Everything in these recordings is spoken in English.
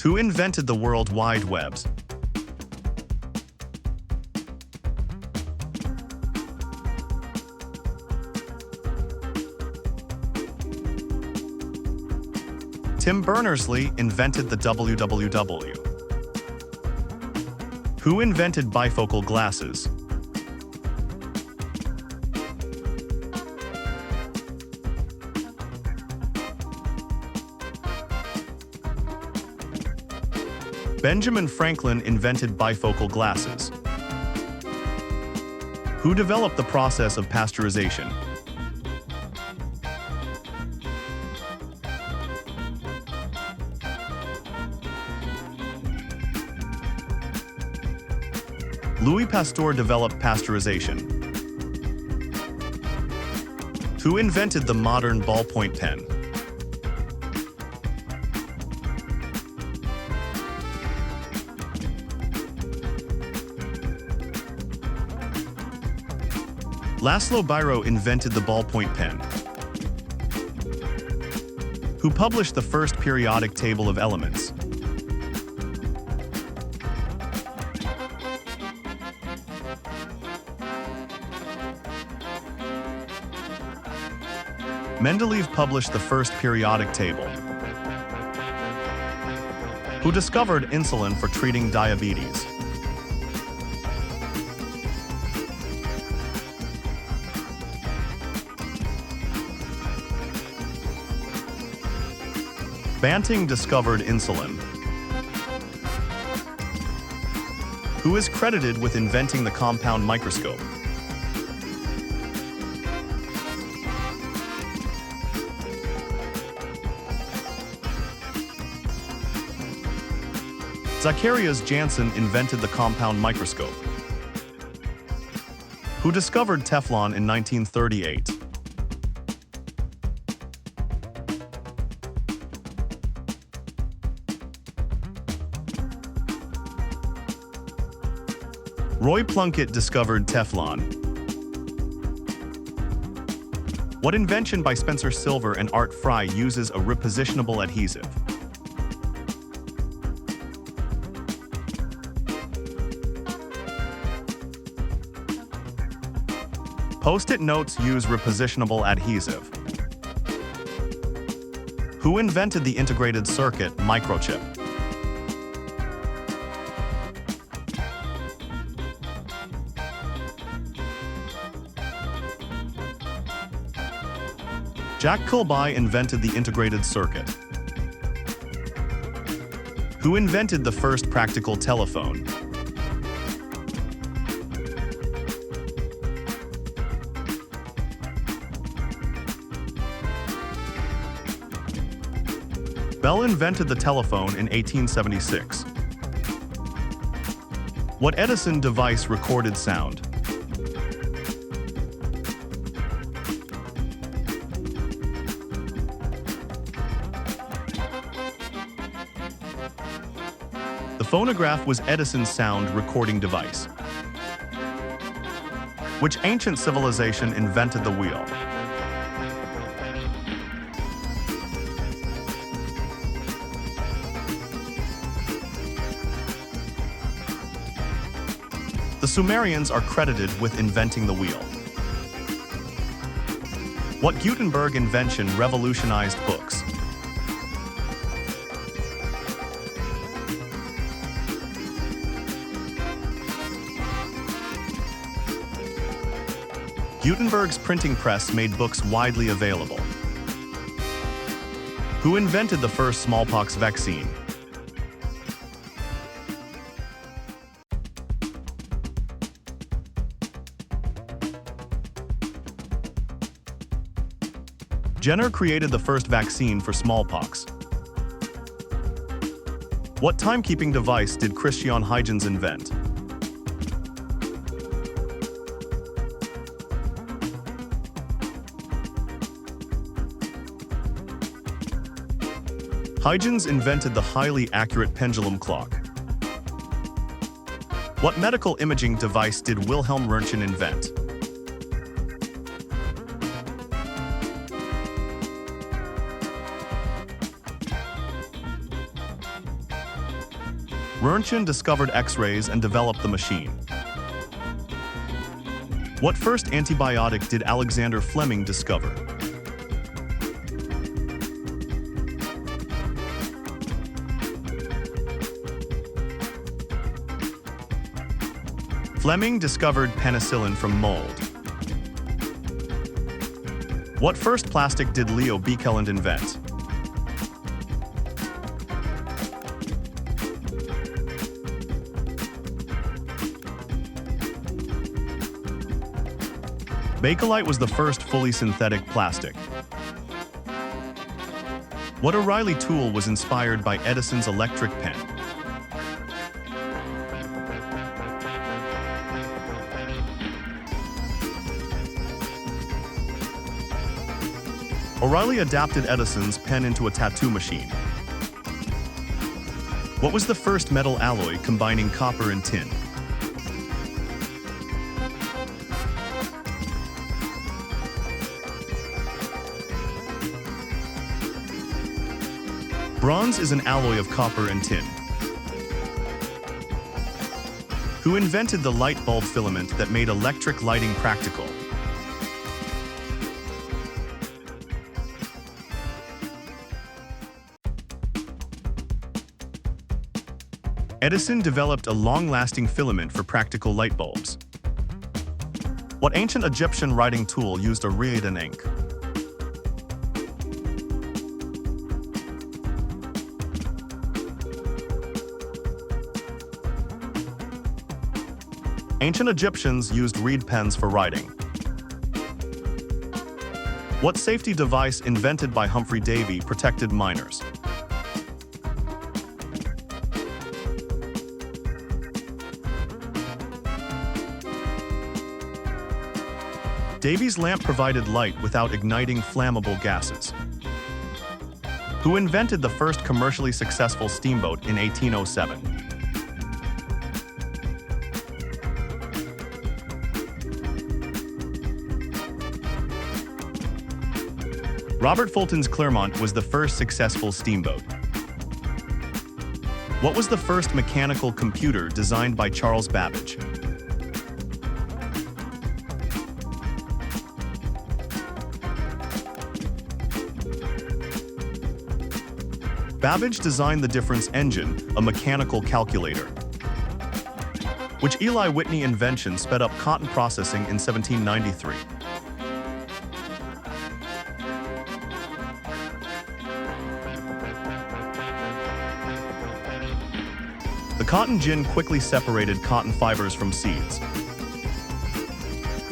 Who invented the World Wide Webs? Tim Berners-Lee invented the WWW. Who invented bifocal glasses? Benjamin Franklin invented bifocal glasses. Who developed the process of pasteurization? Louis Pasteur developed pasteurization. Who invented the modern ballpoint pen? Laszlo Biro invented the ballpoint pen. Who published the first periodic table of elements? Mendeleev published the first periodic table. Who discovered insulin for treating diabetes? Banting discovered insulin. Who is credited with inventing the compound microscope? Zacharias Janssen invented the compound microscope. Who discovered Teflon in 1938? Roy Plunkett discovered Teflon. What invention by Spencer Silver and Art Fry uses a repositionable adhesive? Post-it notes use repositionable adhesive. Who invented the integrated circuit microchip? Jack Kilby invented the integrated circuit. Who invented the first practical telephone? Bell invented the telephone in 1876. What Edison device recorded sound? The phonograph was Edison's sound recording device. Which ancient civilization invented the wheel? The Sumerians are credited with inventing the wheel. What Gutenberg invention revolutionized books? Gutenberg's printing press made books widely available. Who invented the first smallpox vaccine? Jenner created the first vaccine for smallpox. What timekeeping device did Christian Huygens invent? Huygens invented the highly accurate pendulum clock. What medical imaging device did Wilhelm Röntgen invent? Roentgen discovered X-rays and developed the machine. What first antibiotic did Alexander Fleming discover? Fleming discovered penicillin from mold. What first plastic did Leo Bekeland invent? Bakelite was the first fully synthetic plastic. What O'Reilly tool was inspired by Edison's electric pen? O'Reilly adapted Edison's pen into a tattoo machine. What was the first metal alloy combining copper and tin? Bronze is an alloy of copper and tin. Who invented the light bulb filament that made electric lighting practical? Edison developed a long-lasting filament for practical light bulbs. What ancient Egyptian writing tool used a reed and ink? Ancient Egyptians used reed pens for writing. What safety device invented by Humphrey Davy protected miners? Davy's lamp provided light without igniting flammable gases. Who invented the first commercially successful steamboat in 1807? Robert Fulton's Clermont was the first successful steamboat. What was the first mechanical computer designed by Charles Babbage? Babbage designed the difference engine, a mechanical calculator. Which Eli Whitney invention sped up cotton processing in 1793? The cotton gin quickly separated cotton fibers from seeds.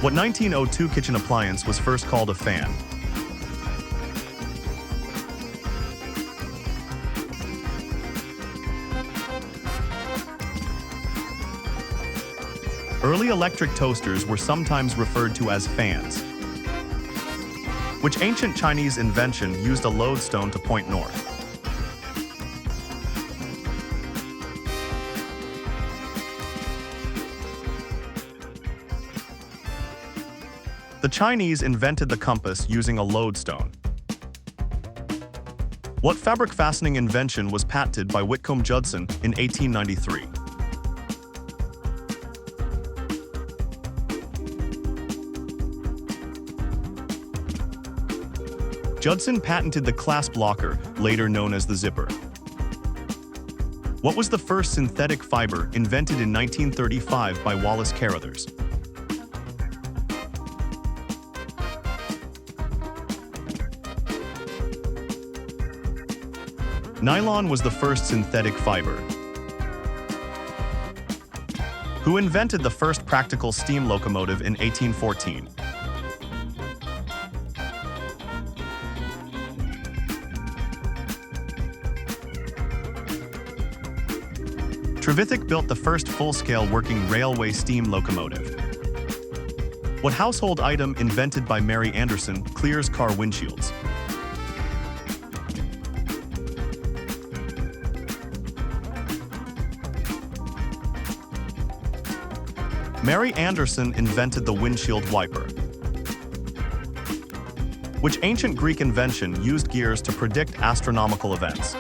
What 1902 kitchen appliance was first called a fan? Early electric toasters were sometimes referred to as fans. Which ancient Chinese invention used a lodestone to point north? The Chinese invented the compass using a lodestone. What fabric fastening invention was patented by Whitcomb Judson in 1893? Judson patented the clasp locker, later known as the zipper. What was the first synthetic fiber invented in 1935 by Wallace Carothers? Nylon was the first synthetic fiber. Who invented the first practical steam locomotive in 1814? Trevithick built the first full-scale working railway steam locomotive. What household item invented by Mary Anderson clears car windshields? Mary Anderson invented the windshield wiper. Which ancient Greek invention used gears to predict astronomical events?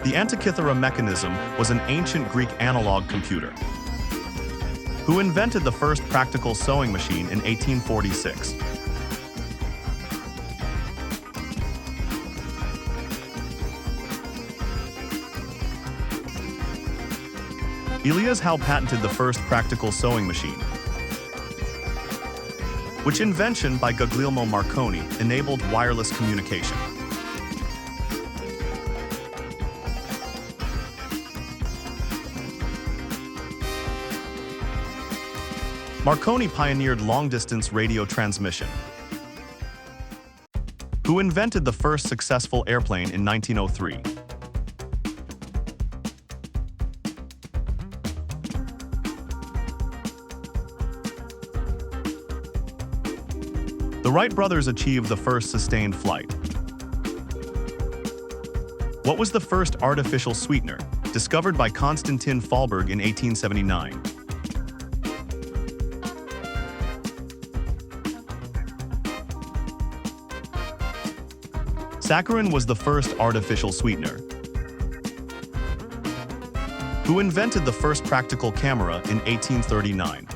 The Antikythera mechanism was an ancient Greek analog computer. Who invented the first practical sewing machine in 1846? Elias Howe patented the first practical sewing machine. Which invention by Guglielmo Marconi enabled wireless communication? Marconi pioneered long-distance radio transmission. Who invented the first successful airplane in 1903? The Wright brothers achieved the first sustained flight. What was the first artificial sweetener, discovered by Konstantin Fahlberg in 1879? Saccharin was the first artificial sweetener. Who invented the first practical camera in 1839?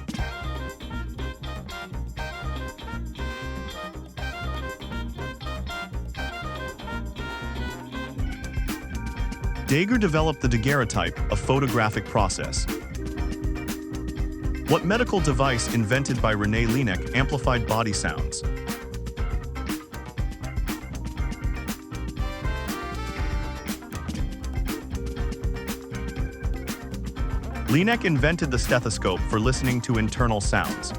Daguerre developed the daguerreotype, a photographic process. What medical device invented by René Laennec amplified body sounds? Laennec invented the stethoscope for listening to internal sounds.